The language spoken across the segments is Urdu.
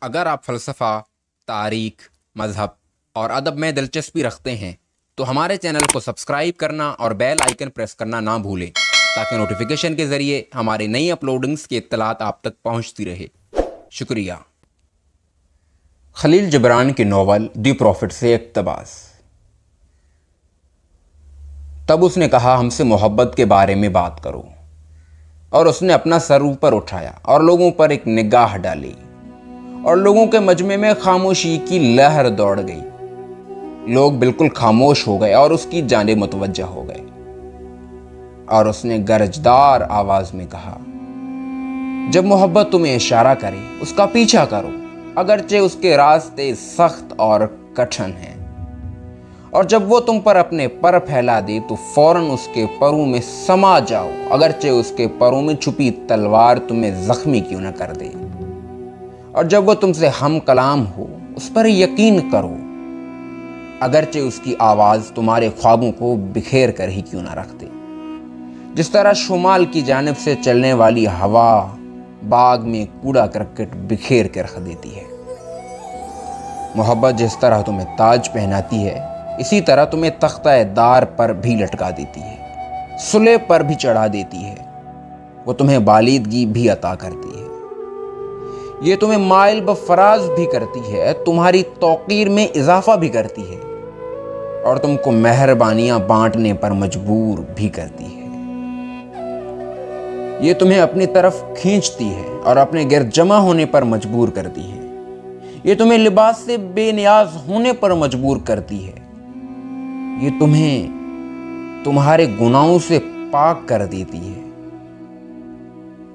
اگر آپ فلسفہ، تاریخ، مذہب اور ادب میں دلچسپی رکھتے ہیں تو ہمارے چینل کو سبسکرائب کرنا اور بیل آئیکن پریس کرنا نہ بھولیں تاکہ نوٹیفیکیشن کے ذریعے ہماری نئی اپلوڈنگز کی اطلاعات آپ تک پہنچتی رہے۔ شکریہ۔ خلیل جبران کی ناول دی پروفٹ سے اقتباس۔ تب اس نے کہا، ہم سے محبت کے بارے میں بات کرو، اور اس نے اپنا سر اوپر اٹھایا اور لوگوں پر ایک نگاہ ڈالی، اور لوگوں کے مجمع میں خاموشی کی لہر دوڑ گئی۔ لوگ بالکل خاموش ہو گئے اور اس کی جانب متوجہ ہو گئے، اور اس نے گرجدار آواز میں کہا، جب محبت تمہیں اشارہ کرے اس کا پیچھا کرو، اگرچہ اس کے راستے سخت اور کٹھن ہیں، اور جب وہ تم پر اپنے پر پھیلا دے تو فوراً اس کے پروں میں سما جاؤ، اگرچہ اس کے پروں میں چھپی تلوار تمہیں زخمی کیوں نہ کر دے، اور جب وہ تم سے ہم کلام ہو اس پر یقین کرو، اگرچہ اس کی آواز تمہارے خوابوں کو بکھیر کر ہی کیوں نہ رکھ دے۔ جس طرح شمال کی جانب سے چلنے والی ہوا باغ میں کوڑا کرکٹ بکھیر کے رکھ دیتی ہے، محبت جس طرح تمہیں تاج پہناتی ہے اسی طرح تمہیں تختہ دار پر بھی لٹکا دیتی ہے، سلے پر بھی چڑھا دیتی ہے، وہ تمہیں بالیدگی بھی عطا کرتی ہے، یہ تمہیں مائل بفراز بھی کرتی ہے، تمہاری توقیر میں اضافہ بھی کرتی ہے، اور تم کو مہربانیاں بانٹنے پر مجبور بھی کرتی ہے۔ یہ تمہیں اپنی طرف کھینچتی ہے اور اپنے گرد جمع ہونے پر مجبور کرتی ہے، یہ تمہیں لباس سے بے نیاز ہونے پر مجبور کرتی ہے، یہ تمہیں تمہارے گناہوں سے پاک کر دیتی ہے،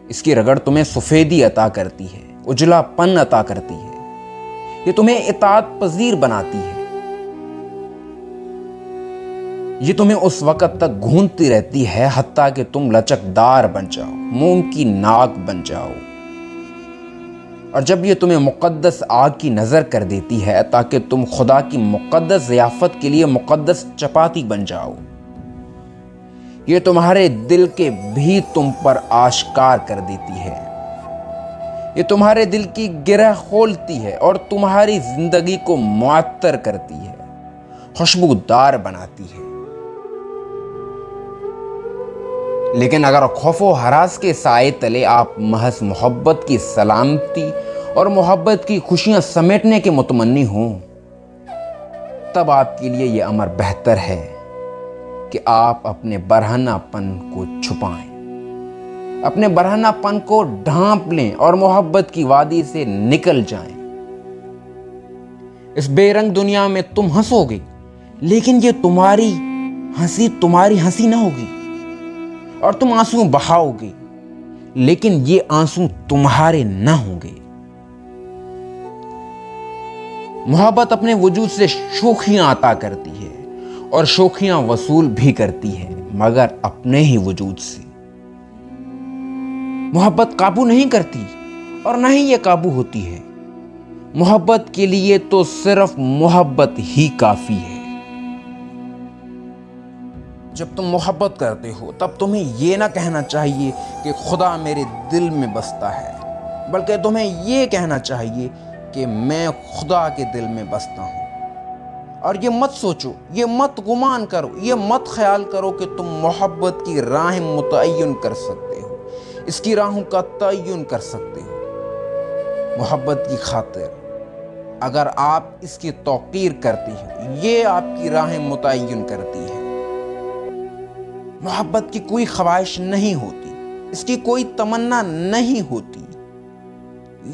اس کی رگڑ تمہیں سفیدی عطا کرتی ہے، اجلا پن عطا کرتی ہے، یہ تمہیں اطاعت پذیر بناتی ہے، یہ تمہیں اس وقت تک گھونتی رہتی ہے حتیٰ کہ تم لچکدار بن جاؤ، موم کی ناک بن جاؤ، اور جب یہ تمہیں مقدس آگ کی نظر کر دیتی ہے تاکہ تم خدا کی مقدس ضیافت کے لیے مقدس چپاتی بن جاؤ، یہ تمہارے دل کے بھی تم پر آشکار کر دیتی ہے، یہ تمہارے دل کی گرہ کھولتی ہے اور تمہاری زندگی کو معطر کرتی ہے، خوشبودار بناتی ہے۔ لیکن اگر خوف و ہراس کے سائے تلے آپ محض محبت کی سلامتی اور محبت کی خوشیاں سمیٹنے کے متمنی ہوں، تب آپ کے لیے یہ امر بہتر ہے کہ آپ اپنے برہنہ پن کو چھپائیں، اپنے برہنہ پن کو ڈھانپ لیں اور محبت کی وادی سے نکل جائیں۔ اس بے رنگ دنیا میں تم ہنسو گے، لیکن یہ تمہاری ہنسی نہ ہوگی، اور تم آنسو بہاؤ گے، لیکن یہ آنسو تمہارے نہ ہوں گے۔ محبت اپنے وجود سے شوخیاں عطا کرتی ہے اور شوخیاں وصول بھی کرتی ہے، مگر اپنے ہی وجود سے۔ محبت قابو نہیں کرتی اور نہ ہی یہ قابو ہوتی ہے، محبت کے لیے تو صرف محبت ہی کافی ہے۔ جب تم محبت کرتے ہو تب تمہیں یہ نہ کہنا چاہیے کہ خدا میرے دل میں بستا ہے، بلکہ تمہیں یہ کہنا چاہیے کہ میں خدا کے دل میں بستا ہوں۔ اور یہ مت سوچو، یہ مت گمان کرو، یہ مت خیال کرو کہ تم محبت کی راہیں متعین کر سکتے ہو، اس کی راہوں کا تعین کر سکتے ہو۔ محبت کی خاطر اگر آپ اس کی توقیر کرتے ہو، یہ آپ کی راہیں متعین کرتی ہے۔ محبت کی کوئی خواہش نہیں ہوتی، اس کی کوئی تمنا نہیں ہوتی،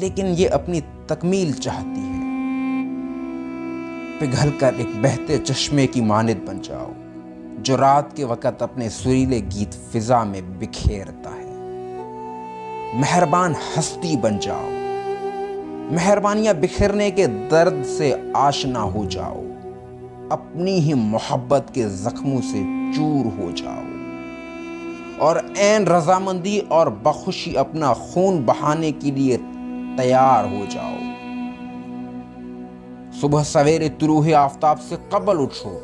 لیکن یہ اپنی تکمیل چاہتی ہے۔ پگھل کر ایک بہتے چشمے کی مانند بن جاؤ جو رات کے وقت اپنے سریلے گیت فضا میں بکھیرتا ہے۔ مہربان ہستی بن جاؤ، مہربانیاں بکھرنے کے درد سے آشنا ہو جاؤ، اپنی ہی محبت کے زخموں سے چور ہو جاؤ، اور عین رضامندی اور بخوشی اپنا خون بہانے کے لیے تیار ہو جاؤ۔ صبح سویرے طلوع آفتاب سے قبل اٹھو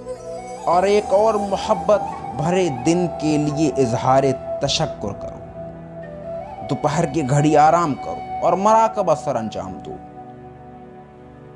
اور ایک اور محبت بھرے دن کے لیے اظہار تشکر کرو۔ دوپہر کی گھڑی آرام کرو اور مراقبہ سر انجام دو۔